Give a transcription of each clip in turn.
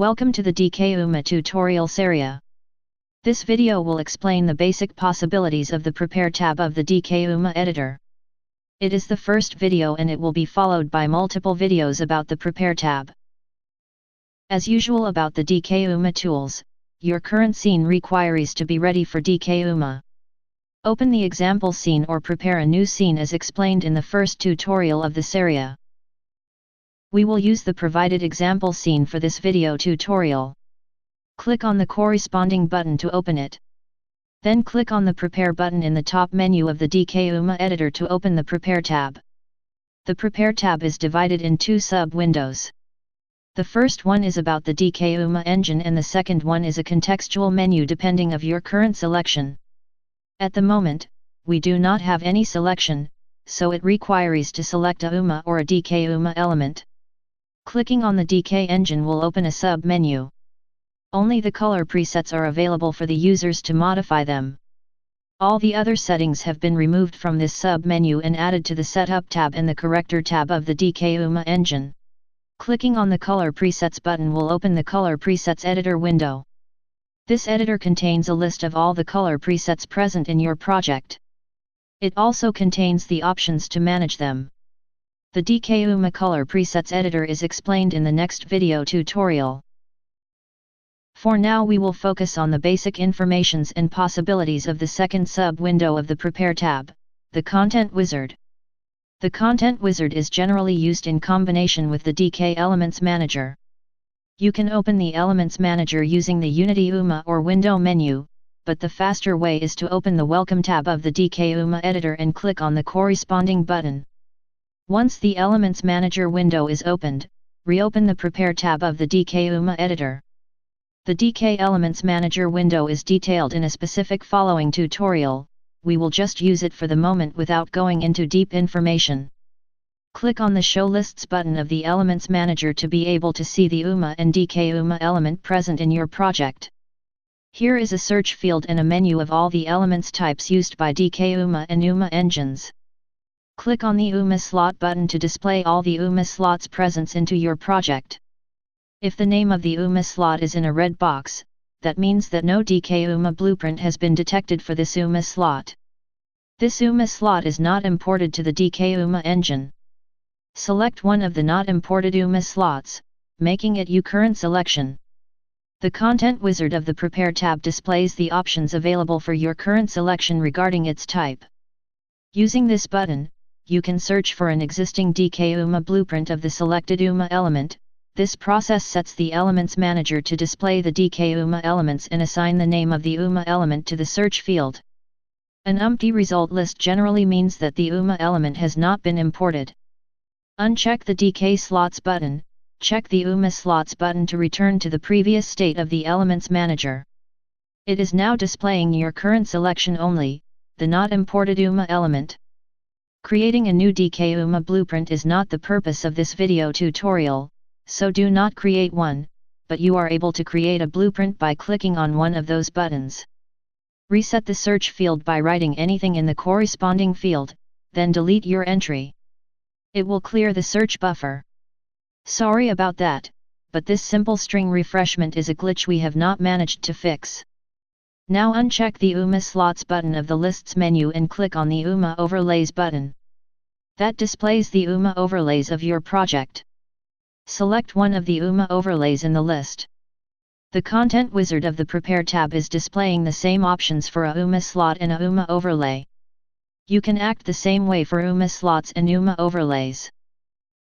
Welcome to the DK-UMA tutorial series. This video will explain the basic possibilities of the Prepare tab of the DK-UMA editor. It is the first video and it will be followed by multiple videos about the Prepare tab. As usual about the DK-UMA tools, your current scene requires to be ready for DK-UMA. Open the example scene or prepare a new scene as explained in the first tutorial of this area. We will use the provided example scene for this video tutorial. Click on the corresponding button to open it. Then click on the Prepare button in the top menu of the DK-UMA editor to open the Prepare tab. The Prepare tab is divided in two sub-windows. The first one is about the DK-UMA engine and the second one is a contextual menu depending of your current selection. At the moment, we do not have any selection, so it requires to select a UMA or a DK-UMA element. Clicking on the DK engine will open a sub-menu. Only the color presets are available for the users to modify them. All the other settings have been removed from this sub-menu and added to the Setup tab and the Corrector tab of the DK-UMA engine. Clicking on the Color Presets button will open the Color Presets editor window. This editor contains a list of all the color presets present in your project. It also contains the options to manage them. The DK-UMA Color Presets editor is explained in the next video tutorial. For now we will focus on the basic informations and possibilities of the second sub-window of the Prepare tab, the Content Wizard. The Content Wizard is generally used in combination with the DK Elements Manager. You can open the Elements Manager using the Unity UMA or Window menu, but the faster way is to open the Welcome tab of the DK-UMA editor and click on the corresponding button. Once the Elements Manager window is opened, reopen the Prepare tab of the DK-UMA editor. The DK Elements Manager window is detailed in a specific following tutorial, we will just use it for the moment without going into deep information. Click on the Show Lists button of the Elements Manager to be able to see the UMA and DK-UMA element present in your project. Here is a search field and a menu of all the elements types used by DK-UMA and UMA engines. Click on the UMA slot button to display all the UMA slots present into your project. If the name of the UMA slot is in a red box, that means that no DK-UMA blueprint has been detected for this UMA slot. This UMA slot is not imported to the DK-UMA engine. Select one of the not imported UMA slots, making it your current selection. The Content Wizard of the Prepare tab displays the options available for your current selection regarding its type. Using this button, you can search for an existing DK-UMA blueprint of the selected UMA element. This process sets the Elements Manager to display the DK-UMA elements and assign the name of the UMA element to the search field. An empty result list generally means that the UMA element has not been imported. Uncheck the DK Slots button, check the UMA Slots button to return to the previous state of the Elements Manager. It is now displaying your current selection only, the not imported UMA element. Creating a new DK-UMA blueprint is not the purpose of this video tutorial, so do not create one, but you are able to create a blueprint by clicking on one of those buttons. Reset the search field by writing anything in the corresponding field, then delete your entry. It will clear the search buffer. Sorry about that, but this simple string refreshment is a glitch we have not managed to fix. Now uncheck the UMA Slots button of the Lists menu and click on the UMA Overlays button. That displays the UMA overlays of your project. Select one of the UMA overlays in the list. The Content Wizard of the Prepare tab is displaying the same options for a UMA slot and a UMA overlay. You can act the same way for UMA slots and UMA overlays.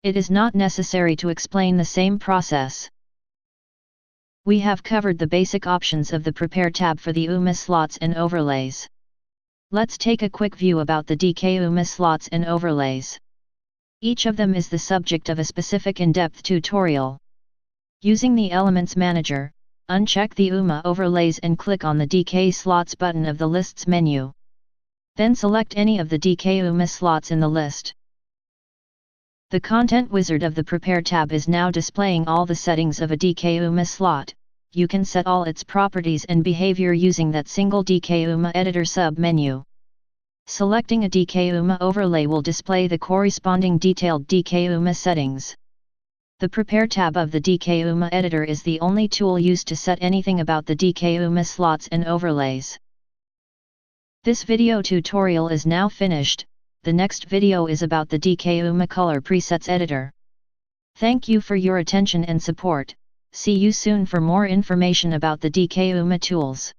It is not necessary to explain the same process. We have covered the basic options of the Prepare tab for the UMA slots and overlays. Let's take a quick view about the DK-UMA slots and overlays. Each of them is the subject of a specific in-depth tutorial. Using the Elements Manager, uncheck the UMA overlays and click on the DK Slots button of the Lists menu. Then select any of the DK-UMA slots in the list. The Content Wizard of the Prepare tab is now displaying all the settings of a DK-UMA slot. You can set all its properties and behavior using that single DK-UMA editor sub-menu. Selecting a DK-UMA overlay will display the corresponding detailed DK-UMA settings. The Prepare tab of the DKUMA editor is the only tool used to set anything about the DKUMA slots and overlays. This video tutorial is now finished. The next video is about the DKUMA color presets editor. Thank you for your attention and support. See you soon for more information about the DKUMA tools.